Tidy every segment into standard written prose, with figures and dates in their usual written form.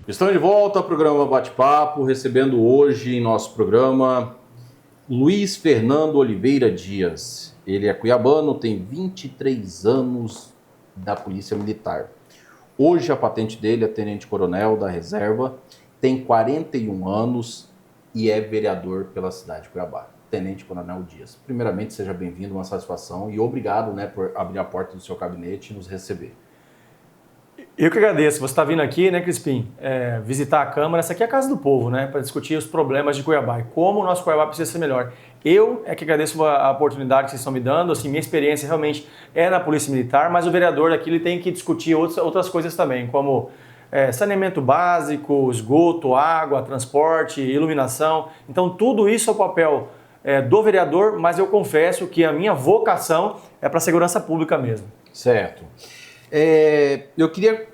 Estamos de volta ao programa Bate-Papo, recebendo hoje em nosso programa Luiz Fernando Oliveira Dias. Ele é cuiabano, tem 23 anos da Polícia Militar. Hoje a patente dele é tenente-coronel da reserva, tem 41 anos e é vereador pela cidade de Cuiabá. Tenente-coronel Dias. Primeiramente, seja bem-vindo, uma satisfação e obrigado, por abrir a porta do seu gabinete e nos receber. Eu que agradeço. Você está vindo aqui, né, Crispim, visitar a Câmara. Essa aqui é a casa do povo, né, para discutir os problemas de Cuiabá e como o nosso Cuiabá precisa ser melhor. Eu é que agradeço a oportunidade que vocês estão me dando. Assim, minha experiência realmente é na Polícia Militar, mas o vereador aqui ele tem que discutir outras coisas também, como saneamento básico, esgoto, água, transporte, iluminação. Então, tudo isso é o papel do vereador, mas eu confesso que a minha vocação é para a segurança pública mesmo. Certo. Eu queria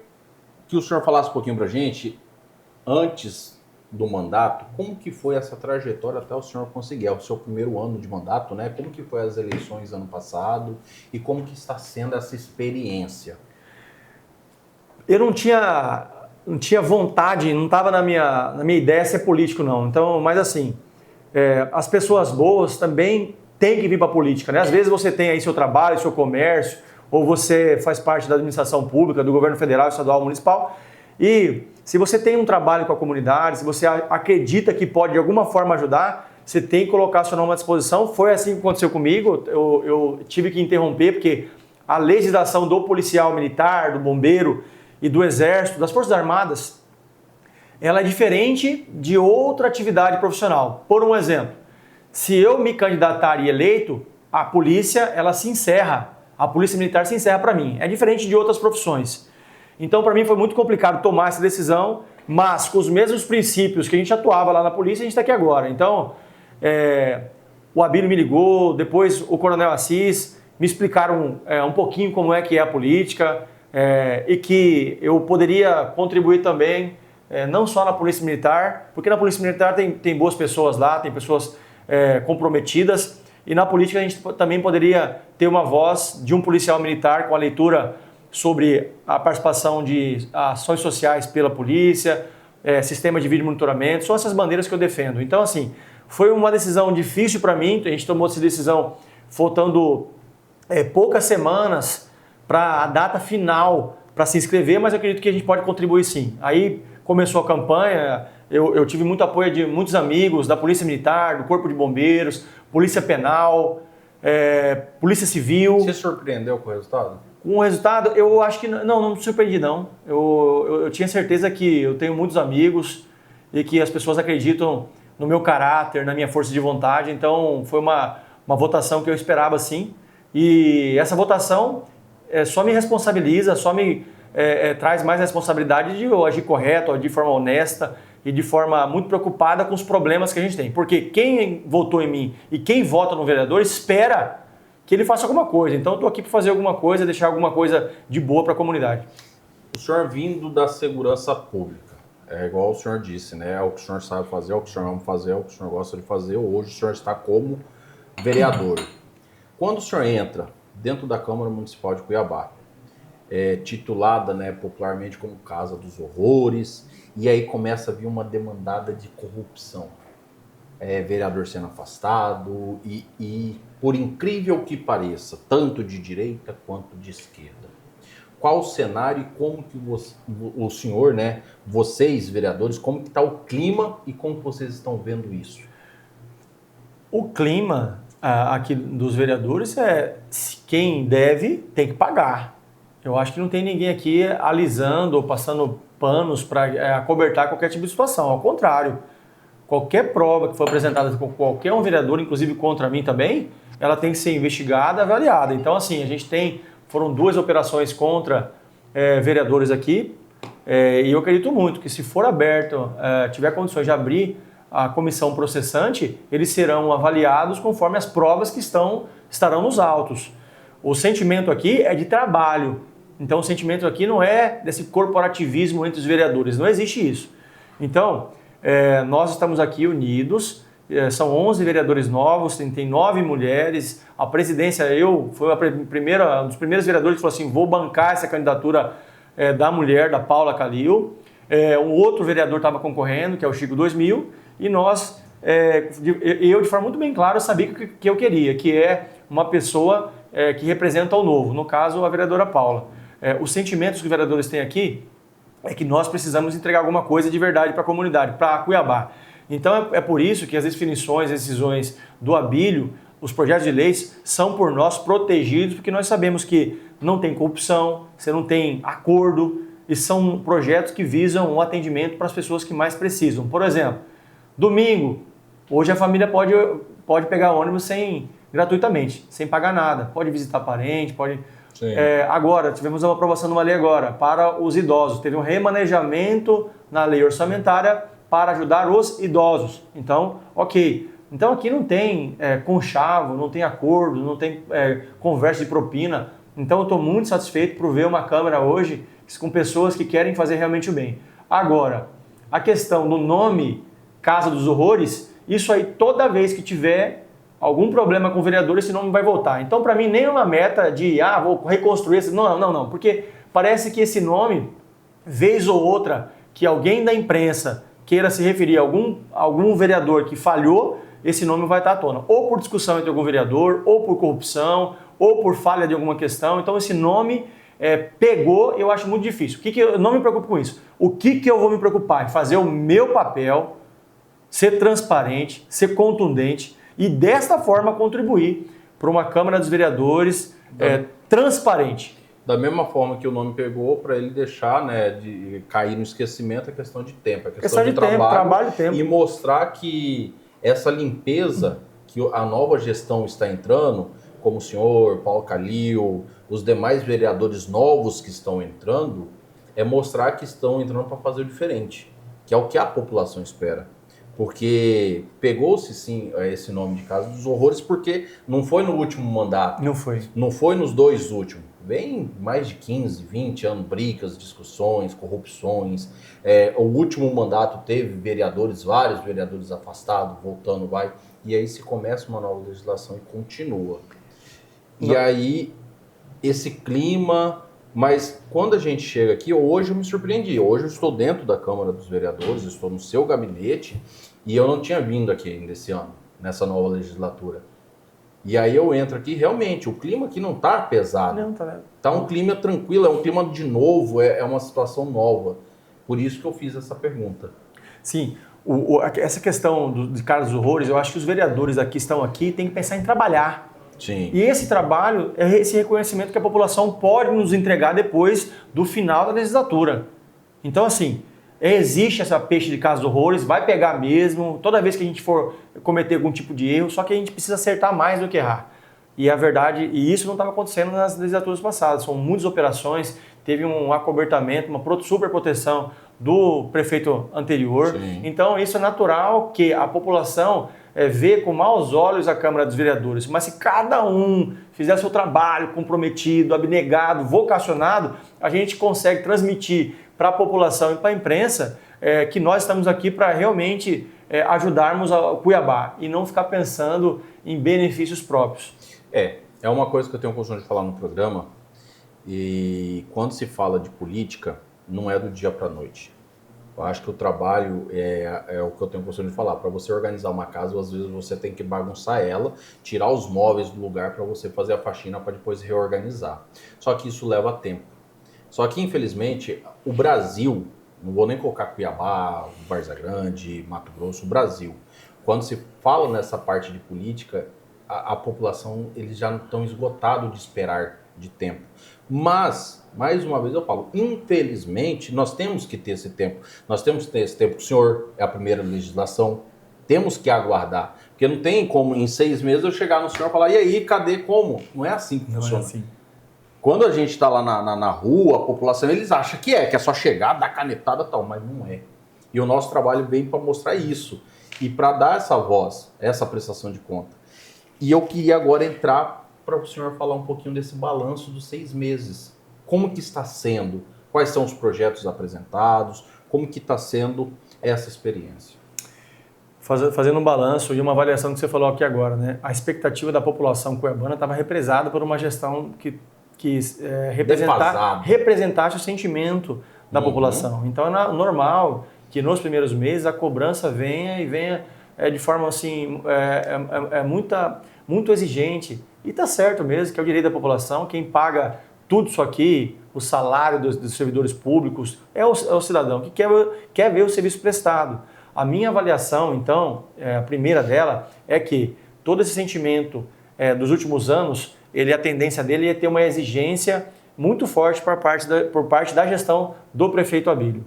que o senhor falasse um pouquinho para a gente, antes do mandato, como que foi essa trajetória até o senhor conseguir, o seu primeiro ano de mandato, né? Como que foi as eleições ano passado e como que está sendo essa experiência? Eu não tinha vontade, não estava na minha ideia ser político, não. Então, mas assim, as pessoas boas também têm que vir para a política, né? Às vezes você tem aí seu trabalho, seu comércio, ou você faz parte da administração pública, do governo federal, estadual, municipal, e se você tem um trabalho com a comunidade, se você acredita que pode de alguma forma ajudar, você tem que colocar seu nome à disposição. Foi assim que aconteceu comigo, eu tive que interromper, porque a legislação do policial militar, do bombeiro e do exército, das forças armadas, ela é diferente de outra atividade profissional. Por um exemplo, se eu me candidatar e eleito, a polícia ela se encerra. A Polícia Militar se encerra para mim. É diferente de outras profissões. Então, para mim, foi muito complicado tomar essa decisão, mas com os mesmos princípios que a gente atuava lá na polícia, a gente está aqui agora. Então, o Abílio me ligou, depois o Coronel Assis, me explicaram um pouquinho como é que é a política e que eu poderia contribuir também, não só na Polícia Militar, porque na Polícia Militar tem boas pessoas lá, tem pessoas comprometidas, e na política a gente também poderia ter uma voz de um policial militar com a leitura sobre a participação de ações sociais pela polícia, sistema de vídeo monitoramento, são essas bandeiras que eu defendo. Então, assim, foi uma decisão difícil para mim, a gente tomou essa decisão faltando poucas semanas para a data final para se inscrever, mas eu acredito que a gente pode contribuir sim. Aí começou a campanha, eu tive muito apoio de muitos amigos da Polícia Militar, do Corpo de Bombeiros, Polícia Penal, Polícia Civil. Você surpreendeu com o resultado? Com o resultado, eu acho que não me surpreendi não. Eu tinha certeza que eu tenho muitos amigos e que as pessoas acreditam no meu caráter, na minha força de vontade. Então foi uma votação que eu esperava sim. E essa votação só me responsabiliza, só me traz mais responsabilidade de eu agir correto, de forma honesta e de forma muito preocupada com os problemas que a gente tem. Porque quem votou em mim e quem vota no vereador espera que ele faça alguma coisa. Então eu estou aqui para fazer alguma coisa, deixar alguma coisa de boa para a comunidade. O senhor vindo da segurança pública, igual o senhor disse, né? É o que o senhor sabe fazer, é o que o senhor ama fazer, é o que o senhor gosta de fazer. Hoje o senhor está como vereador. Quando o senhor entra dentro da Câmara Municipal de Cuiabá, titulada, né, popularmente como Casa dos Horrores, e aí começa a vir uma demandada de corrupção. Vereador sendo afastado e, por incrível que pareça, tanto de direita quanto de esquerda. Qual o cenário e como que o senhor, né, vocês, vereadores, como que está o clima e como que vocês estão vendo isso? O clima aqui dos vereadores quem deve tem que pagar. Eu acho que não tem ninguém aqui alisando ou passando panos para acobertar qualquer tipo de situação. Ao contrário, qualquer prova que for apresentada por qualquer um vereador, inclusive contra mim também, ela tem que ser investigada, avaliada. Então, assim, a gente foram 2 operações contra vereadores aqui, e eu acredito muito que se for aberto, tiver condições de abrir a comissão processante, eles serão avaliados conforme as provas que estarão nos autos. O sentimento aqui é de trabalho. Então, o sentimento aqui não é desse corporativismo entre os vereadores, não existe isso. Então, nós estamos aqui unidos, são 11 vereadores novos, tem 9 mulheres. A presidência, fui um dos primeiros vereadores que falou assim, vou bancar essa candidatura da mulher, da Paula Calil. Um outro vereador estava concorrendo, que é o Chico 2000, e nós, eu de forma muito bem clara, sabia que eu queria, que é uma pessoa que representa o novo, no caso a vereadora Paula. Os sentimentos que os vereadores têm aqui é que nós precisamos entregar alguma coisa de verdade para a comunidade, para Cuiabá. Então é por isso que as definições, as decisões do Abílio, os projetos de leis são por nós protegidos, porque nós sabemos que não tem corrupção, você não tem acordo, e são projetos que visam um atendimento para as pessoas que mais precisam. Por exemplo, domingo, hoje a família pode pegar ônibus gratuitamente, sem pagar nada, pode visitar parente, pode... agora, tivemos uma aprovação de uma lei agora para os idosos, teve um remanejamento na lei orçamentária para ajudar os idosos. Então, ok. Então aqui não tem conchavo, não tem acordo, não tem conversa de propina. Então eu estou muito satisfeito por ver uma Câmara hoje com pessoas que querem fazer realmente o bem. Agora, a questão do nome Casa dos Horrores, isso aí toda vez que tiver algum problema com o vereador, esse nome vai voltar. Então para mim nem é uma meta de, vou reconstruir esse... Não, porque parece que esse nome, vez ou outra, que alguém da imprensa queira se referir a algum vereador que falhou, esse nome vai estar à tona. Ou por discussão entre algum vereador, ou por corrupção, ou por falha de alguma questão. Então esse nome pegou, eu acho muito difícil. Eu não me preocupo com isso. O que eu vou me preocupar? Em fazer o meu papel, ser transparente, ser contundente e desta forma contribuir para uma Câmara dos Vereadores transparente. Da mesma forma que o nome pegou, para ele deixar de cair no esquecimento a questão de tempo, a questão de trabalho e tempo. E mostrar que essa limpeza que a nova gestão está entrando, como o senhor, Paulo Calil, os demais vereadores novos que estão entrando, é mostrar que estão entrando para fazer o diferente, que é o que a população espera. Porque pegou-se sim esse nome de Casa dos Horrores, porque não foi no último mandato. Não foi. Não foi nos 2 últimos. Vem mais de 15, 20 anos, brigas, discussões, corrupções. O último mandato teve vários vereadores afastados, voltando, vai. E aí se começa uma nova legislação e continua. E aí, esse clima... Mas quando a gente chega aqui, hoje eu me surpreendi. Hoje eu estou dentro da Câmara dos Vereadores, estou no seu gabinete, e eu não tinha vindo aqui ainda esse ano, nessa nova legislatura. E aí eu entro aqui, realmente, o clima aqui não está pesado. Não, tá. Está um clima tranquilo, é um clima de novo, é uma situação nova. Por isso que eu fiz essa pergunta. Sim, essa questão de Casa dos Horrores, eu acho que os vereadores que estão aqui têm que pensar em trabalhar. Sim. E esse trabalho é esse reconhecimento que a população pode nos entregar depois do final da legislatura. Então, assim, existe essa peixe de Casa dos Horrores, vai pegar mesmo, toda vez que a gente for cometer algum tipo de erro, só que a gente precisa acertar mais do que errar. E a verdade, e isso não estava acontecendo nas legislaturas passadas, são muitas operações, teve um acobertamento, uma super proteção do prefeito anterior. Sim. Então, isso é natural que a população vê com maus olhos a Câmara dos Vereadores. Mas se cada um fizer seu trabalho comprometido, abnegado, vocacionado, a gente consegue transmitir para a população e para a imprensa que nós estamos aqui para realmente ajudarmos o Cuiabá e não ficar pensando em benefícios próprios. É uma coisa que eu tenho o costume de falar no programa, e quando se fala de política, não é do dia para a noite. Eu acho que o trabalho é o que eu tenho o costume de falar. Para você organizar uma casa, às vezes você tem que bagunçar ela, tirar os móveis do lugar para você fazer a faxina para depois reorganizar. Só que isso leva tempo. Só que, infelizmente, o Brasil, não vou nem colocar Cuiabá, Várzea Grande, Mato Grosso, o Brasil, quando se fala nessa parte de política, a população, eles já estão esgotados de esperar de tempo. Mas, mais uma vez eu falo, infelizmente, nós temos que ter esse tempo. Nós temos que ter esse tempo. O senhor é a primeira legislação, temos que aguardar. Porque não tem como, em 6 meses, eu chegar no senhor e falar, e aí, cadê, como? Não é assim que funciona. Não é assim. Quando a gente está lá na rua, a população, eles acham que é só chegar, dar canetada e tal, mas não é. E o nosso trabalho vem para mostrar isso. E para dar essa voz, essa prestação de conta. E eu queria agora entrar para o senhor falar um pouquinho desse balanço dos 6 meses. Como que está sendo? Quais são os projetos apresentados? Como que está sendo essa experiência? fazendo um balanço e uma avaliação que você falou aqui agora, né? A expectativa da população cuiabana estava represada por uma gestão que representasse o sentimento da população. Então é normal que nos primeiros meses a cobrança venha de forma assim, muito exigente. E está certo mesmo, que é o direito da população, quem paga tudo isso aqui, o salário dos servidores públicos, é o cidadão que quer ver o serviço prestado. A minha avaliação, então, a primeira dela, é que todo esse sentimento dos últimos anos, a tendência dele é ter uma exigência muito forte por parte da gestão do prefeito Abílio,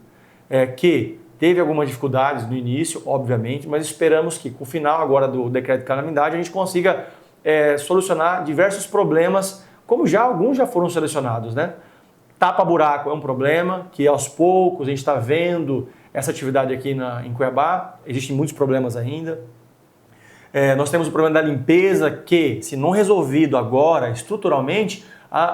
que teve algumas dificuldades no início, obviamente, mas esperamos que com o final agora do decreto de calamidade a gente consiga solucionar diversos problemas, como alguns já foram selecionados, né? Tapa-buraco é um problema que aos poucos a gente está vendo essa atividade aqui em Cuiabá, existem muitos problemas ainda. Nós temos o problema da limpeza que, se não resolvido agora, estruturalmente,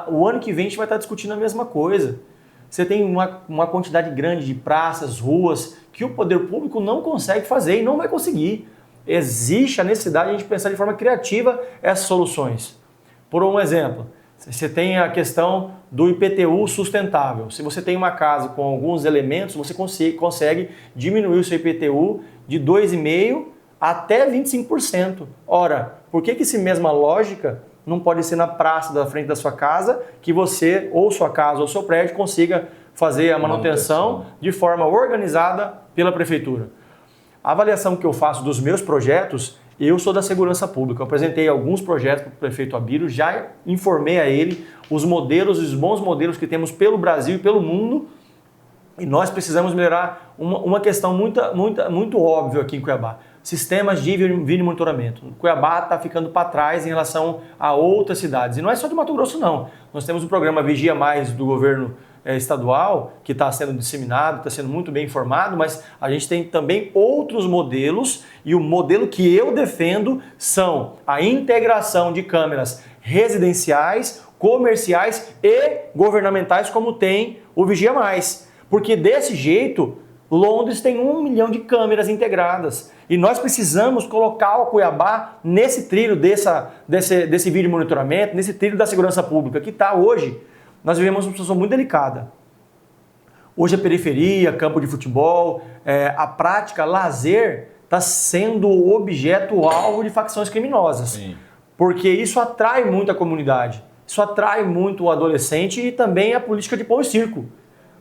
o ano que vem a gente vai estar discutindo a mesma coisa. Você tem uma quantidade grande de praças, ruas, que o poder público não consegue fazer e não vai conseguir. Existe a necessidade de a gente pensar de forma criativa essas soluções. Por um exemplo, você tem a questão do IPTU sustentável. Se você tem uma casa com alguns elementos, você consegue diminuir o seu IPTU de 2,5% até 25%. Ora, por que essa mesma lógica não pode ser na praça da frente da sua casa que você, ou sua casa ou seu prédio, consiga fazer a manutenção de forma organizada pela prefeitura? A avaliação que eu faço dos meus projetos, eu sou da segurança pública. Eu apresentei alguns projetos para o prefeito Abílio, já informei a ele os bons modelos que temos pelo Brasil e pelo mundo, e nós precisamos melhorar uma questão muito óbvia aqui em Cuiabá. Sistemas de vídeo monitoramento. Cuiabá está ficando para trás em relação a outras cidades. E não é só de Mato Grosso, não. Nós temos o programa Vigia Mais do governo estadual, que está sendo disseminado, está sendo muito bem informado, mas a gente tem também outros modelos, e o modelo que eu defendo são a integração de câmeras residenciais, comerciais e governamentais, como tem o Vigia Mais. Porque desse jeito, Londres tem 1 milhão de câmeras integradas. E nós precisamos colocar o Cuiabá nesse trilho desse vídeo monitoramento, nesse trilho da segurança pública, que está hoje. Nós vivemos uma situação muito delicada. Hoje a periferia, campo de futebol, a prática, lazer, está sendo objeto-alvo de facções criminosas. Sim. Porque isso atrai muito a comunidade, isso atrai muito o adolescente e também a política de pão e circo.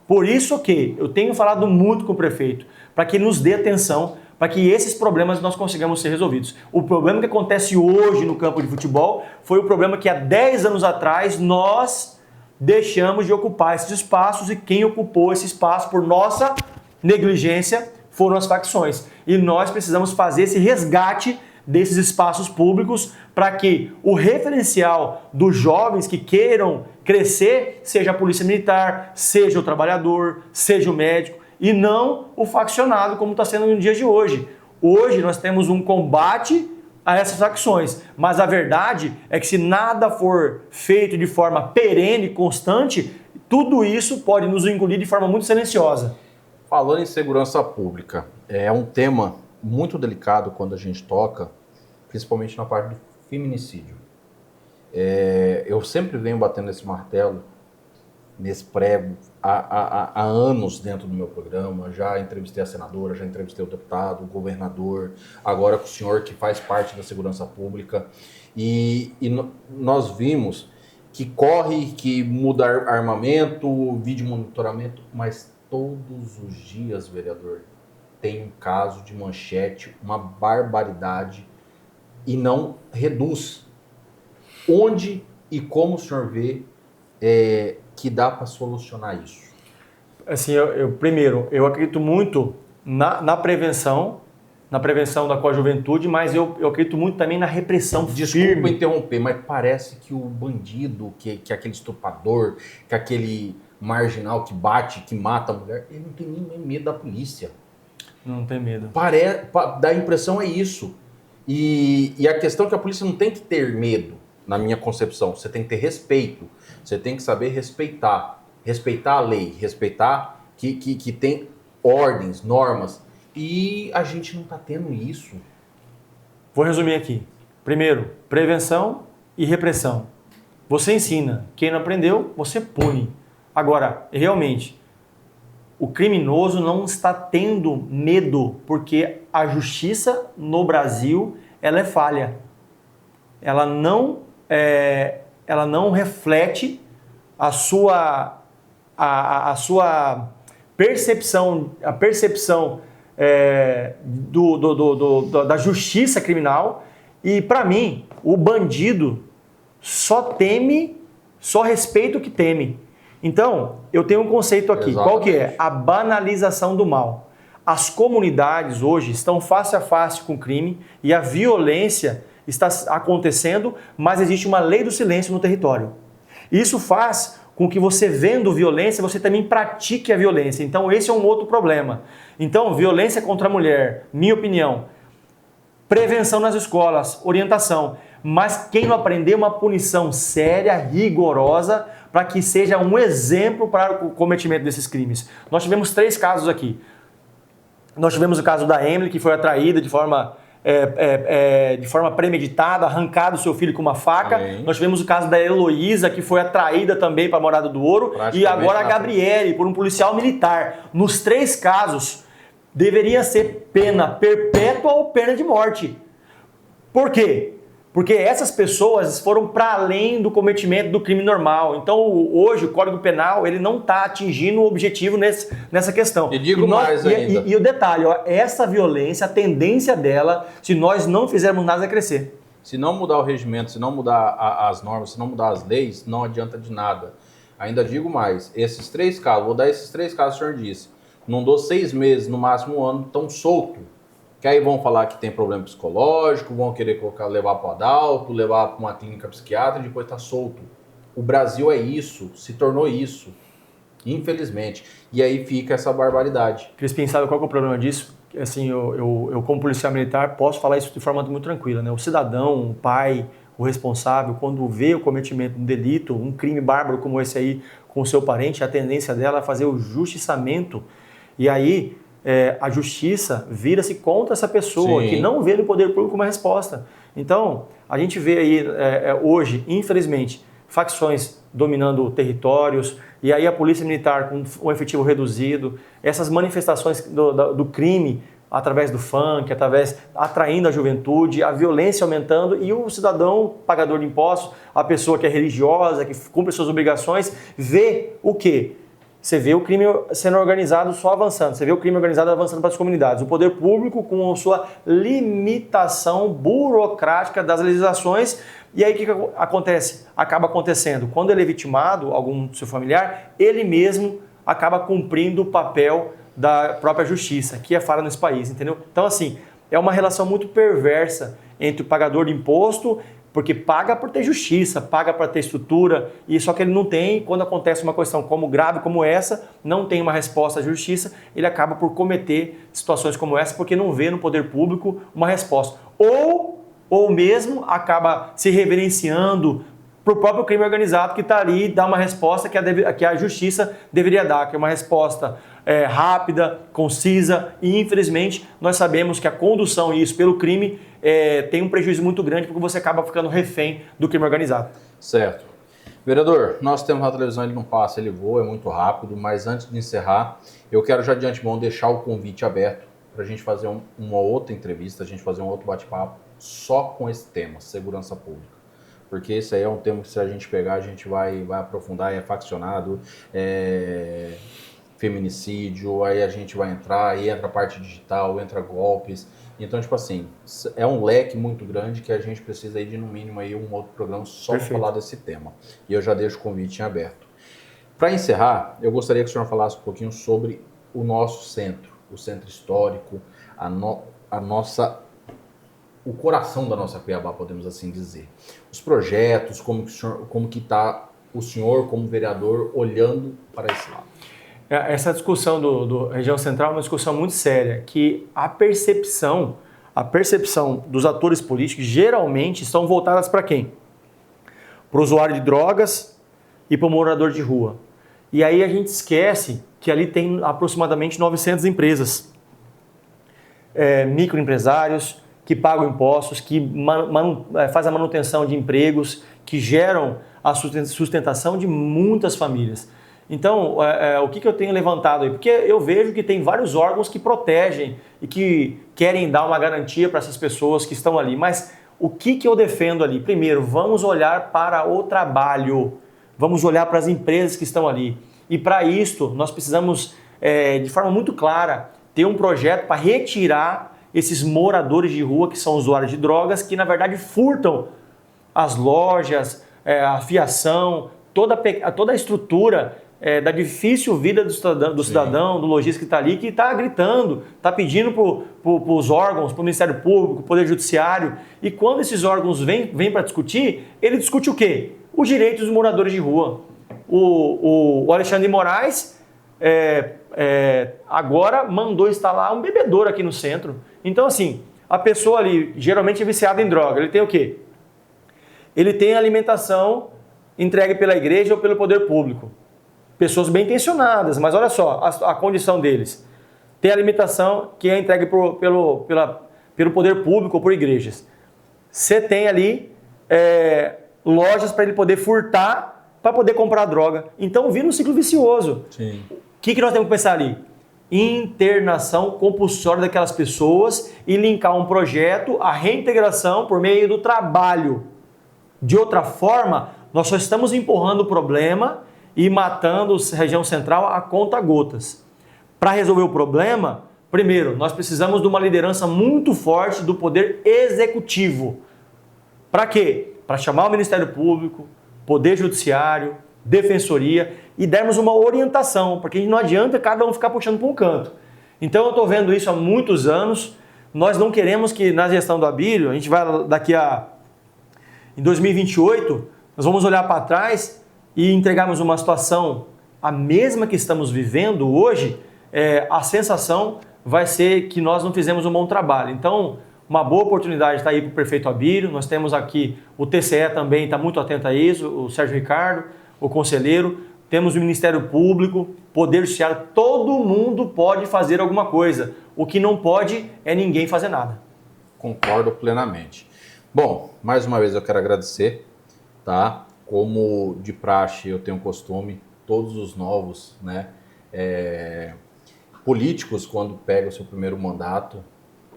Por isso que eu tenho falado muito com o prefeito, para que nos dê atenção, para que esses problemas nós consigamos ser resolvidos. O problema que acontece hoje no campo de futebol foi o problema que há 10 anos atrás nós deixamos de ocupar esses espaços, e quem ocupou esse espaço por nossa negligência foram as facções. E nós precisamos fazer esse resgate desses espaços públicos para que o referencial dos jovens que queiram crescer seja a polícia militar, seja o trabalhador, seja o médico, e não o faccionado como está sendo no dia de hoje. Hoje nós temos um combate a essas facções, mas a verdade é que se nada for feito de forma perene e constante, tudo isso pode nos engolir de forma muito silenciosa. Falando em segurança pública, é um tema muito delicado quando a gente toca, principalmente na parte do feminicídio. Eu sempre venho batendo esse martelo, nesse prego, há anos dentro do meu programa. Já entrevistei a senadora, já entrevistei o deputado, o governador, agora com o senhor que faz parte da segurança pública. E nós vimos que corre, que muda armamento, vídeo monitoramento, mas todos os dias, vereador, tem um caso de manchete, uma barbaridade, e não reduz. Onde e como o senhor vê que dá para solucionar isso? Assim, primeiro, eu acredito muito na prevenção da juventude, mas eu acredito muito também na repressão firme. Desculpa interromper, mas parece que o bandido, que aquele estuprador, que aquele marginal que bate, que mata a mulher, ele não tem nem medo da polícia. Não tem medo. Dá a impressão é isso. E a questão é que a polícia não tem que ter medo, na minha concepção. Você tem que ter respeito. Você tem que saber respeitar. Respeitar a lei. Respeitar que tem ordens, normas. E a gente não está tendo isso. Vou resumir aqui. Primeiro, prevenção e repressão. Você ensina. Quem não aprendeu, você pune. Agora, realmente, o criminoso não está tendo medo, porque a justiça no Brasil ela é falha. Ela não reflete a sua percepção, da justiça criminal. E para mim, o bandido só respeita o que teme. Então, eu tenho um conceito aqui. Exatamente. Qual que é? A banalização do mal. As comunidades hoje estão face a face com o crime e a violência está acontecendo, mas existe uma lei do silêncio no território. Isso faz com que você, vendo violência, você também pratique a violência. Então, esse é um outro problema. Então, violência contra a mulher, minha opinião, prevenção nas escolas, orientação. Mas quem não aprender, uma punição séria, rigorosa, para que seja um exemplo para o cometimento desses crimes. Nós tivemos 3 casos aqui. Nós tivemos o caso da Emily, que foi atraída de forma premeditada, arrancado seu filho com uma faca. Amém. Nós tivemos o caso da Heloísa, que foi atraída também para a Morada do Ouro. E agora a Gabriele, por um policial militar. Nos 3 casos, deveria ser pena perpétua ou pena de morte. Por quê? Porque essas pessoas foram para além do cometimento do crime normal. Então, hoje, o Código Penal ele não está atingindo o objetivo nessa questão. E digo mais ainda. E o detalhe, ó, essa violência, a tendência dela, se nós não fizermos nada, é crescer. Se não mudar o regimento, se não mudar as normas, se não mudar as leis, não adianta de nada. Ainda digo mais, esses 3 casos, vou dar esses 3 casos que o senhor disse, não dou 6 meses, no máximo 1 ano, estão soltos. Que aí vão falar que tem problema psicológico, vão querer levar para o Adalto, levar para uma clínica psiquiátrica e depois tá solto. O Brasil é isso, se tornou isso, infelizmente. E aí fica essa barbaridade. Crispim, sabe qual que é o problema disso? Assim, eu como policial militar posso falar isso de forma muito tranquila, né? O cidadão, o pai, o responsável, quando vê o cometimento de um delito, um crime bárbaro como esse aí com o seu parente, a tendência dela é fazer o justiçamento. E aí a justiça vira-se contra essa pessoa. Sim. Que não vê no poder público uma resposta. Então, a gente vê aí hoje, infelizmente, facções dominando territórios, e aí a polícia militar com um efetivo reduzido, essas manifestações do crime através do funk, atraindo a juventude, a violência aumentando e o cidadão pagador de impostos, a pessoa que é religiosa, que cumpre suas obrigações, vê o quê? Você vê o crime sendo organizado só avançando, você vê o crime organizado avançando para as comunidades. O poder público com a sua limitação burocrática das legislações. E aí o que acontece? Acaba acontecendo. Quando ele é vitimado, algum seu familiar, ele mesmo acaba cumprindo o papel da própria justiça, que é falha nesse país, entendeu? Então, assim, é uma relação muito perversa entre o pagador de imposto, porque paga por ter justiça, paga para ter estrutura, e só que ele não tem, quando acontece uma questão como grave como essa, não tem uma resposta à justiça, ele acaba por cometer situações como essa, porque não vê no poder público uma resposta. Ou mesmo acaba se reverenciando para o próprio crime organizado que está ali e dá uma resposta que a justiça deveria dar, que é uma resposta rápida, concisa, e infelizmente nós sabemos que a condução e isso pelo crime tem um prejuízo muito grande porque você acaba ficando refém do crime organizado. Certo. Vereador, nós temos na televisão, ele não passa, ele voa, é muito rápido, mas antes de encerrar, eu quero já de antemão deixar o convite aberto para a gente fazer uma outra entrevista, a gente fazer um outro bate-papo só com esse tema, segurança pública. Porque esse aí é um tema que se a gente pegar, a gente vai aprofundar, é faccionado, feminicídio, aí a gente vai entrar, aí entra a parte digital, entra golpes. Então, tipo assim, é um leque muito grande que a gente precisa aí de, no mínimo, aí um outro programa só para falar desse tema. E eu já deixo o convite em aberto. Para encerrar, eu gostaria que o senhor falasse um pouquinho sobre o nosso centro, o centro histórico, o coração da nossa Cuiabá, podemos assim dizer. Os projetos, como que está o senhor como vereador olhando para esse lado. Essa discussão do região central é uma discussão muito séria, que a percepção dos atores políticos geralmente estão voltadas para quem? Para o usuário de drogas e para o morador de rua. E aí a gente esquece que ali tem aproximadamente 900 empresas. microempresários, que pagam impostos, que faz a manutenção de empregos, que geram a sustentação de muitas famílias. Então, o que eu tenho levantado aí? Porque eu vejo que tem vários órgãos que protegem e que querem dar uma garantia para essas pessoas que estão ali. Mas o que eu defendo ali? Primeiro, vamos olhar para o trabalho, vamos olhar para as empresas que estão ali. E para isso, nós precisamos, de forma muito clara, ter um projeto para retirar esses moradores de rua que são usuários de drogas, que na verdade furtam as lojas, a fiação, toda a estrutura da difícil vida do cidadão, do lojista que está ali, que está gritando, está pedindo para os órgãos, para o Ministério Público, para o Poder Judiciário. E quando esses órgãos vêm para discutir, ele discute o quê? Os direitos dos moradores de rua. O Alexandre de Moraes agora mandou instalar um bebedouro aqui no centro. Então, assim, a pessoa ali, geralmente é viciada em droga, ele tem o quê? Ele tem alimentação entregue pela igreja ou pelo poder público. Pessoas bem intencionadas, mas olha só a condição deles. Tem alimentação que é entregue pelo poder público ou por igrejas. Você tem ali lojas para ele poder furtar, para poder comprar droga. Então, vira um ciclo vicioso. Sim. O que nós temos que pensar ali? Internação compulsória daquelas pessoas e linkar um projeto à reintegração por meio do trabalho. De outra forma, nós só estamos empurrando o problema e matando a região central a conta-gotas. Para resolver o problema, primeiro, nós precisamos de uma liderança muito forte do poder executivo. Para quê? Para chamar o Ministério Público, Poder Judiciário, Defensoria e darmos uma orientação, porque não adianta cada um ficar puxando para um canto. Então eu estou vendo isso há muitos anos. Nós não queremos que na gestão do Abílio, a gente vai em 2028, nós vamos olhar para trás e entregarmos uma situação a mesma que estamos vivendo hoje, a sensação vai ser que nós não fizemos um bom trabalho. Então, uma boa oportunidade está aí para o prefeito Abílio. Nós temos aqui o TCE também, está muito atento a isso, o Sérgio Ricardo, o conselheiro. Temos o Ministério Público, Poder Judiciário, todo mundo pode fazer alguma coisa. O que não pode é ninguém fazer nada. Concordo plenamente. Bom, mais uma vez eu quero agradecer, tá? Como de praxe eu tenho costume, todos os novos, né, políticos, quando pegam o seu primeiro mandato,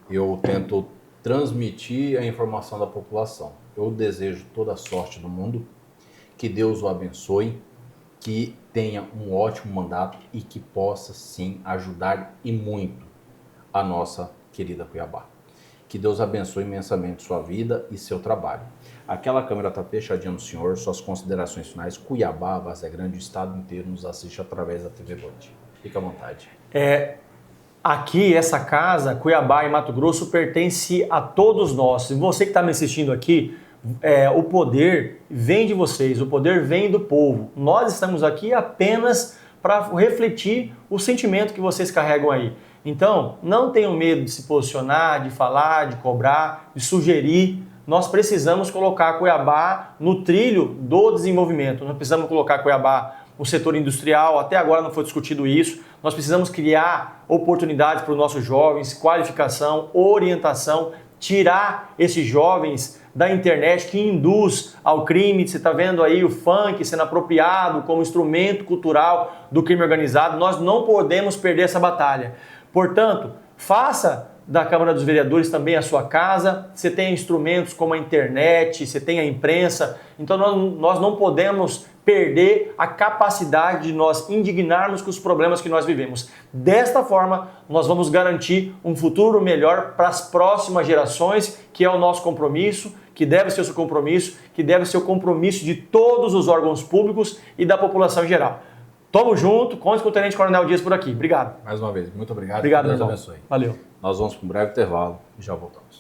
eu tento transmitir a informação da população. Eu desejo toda a sorte do mundo, que Deus o abençoe, que tenha um ótimo mandato e que possa sim ajudar e muito a nossa querida Cuiabá. Que Deus abençoe imensamente sua vida e seu trabalho. Aquela câmera está fechadinha no senhor, suas considerações finais. Cuiabá, Várzea Grande, o estado inteiro nos assiste através da TV Band. Fica à vontade. Aqui, essa casa, Cuiabá e Mato Grosso, pertence a todos nós. E você que está me assistindo aqui, o poder vem de vocês, o poder vem do povo. Nós estamos aqui apenas para refletir o sentimento que vocês carregam aí. Então, não tenham medo de se posicionar, de falar, de cobrar, de sugerir. Nós precisamos colocar Cuiabá no trilho do desenvolvimento. Nós precisamos colocar Cuiabá no setor industrial. Até agora não foi discutido isso. Nós precisamos criar oportunidades para os nossos jovens, qualificação, orientação, tirar esses jovens da internet que induz ao crime. Você está vendo aí o funk sendo apropriado como instrumento cultural do crime organizado. Nós não podemos perder essa batalha. Portanto, faça da Câmara dos Vereadores também a sua casa. Você tem instrumentos como a internet, você tem a imprensa. Então nós não podemos perder a capacidade de nós indignarmos com os problemas que nós vivemos. Desta forma, nós vamos garantir um futuro melhor para as próximas gerações, que é o nosso compromisso, que deve ser o seu compromisso, que deve ser o compromisso de todos os órgãos públicos e da população em geral. Tamo junto, conte com o Tenente Coronel Dias por aqui. Obrigado. Mais uma vez, muito obrigado. Obrigado, Deus meu irmão. abençoe. Valeu. Nós vamos para um breve intervalo e já voltamos.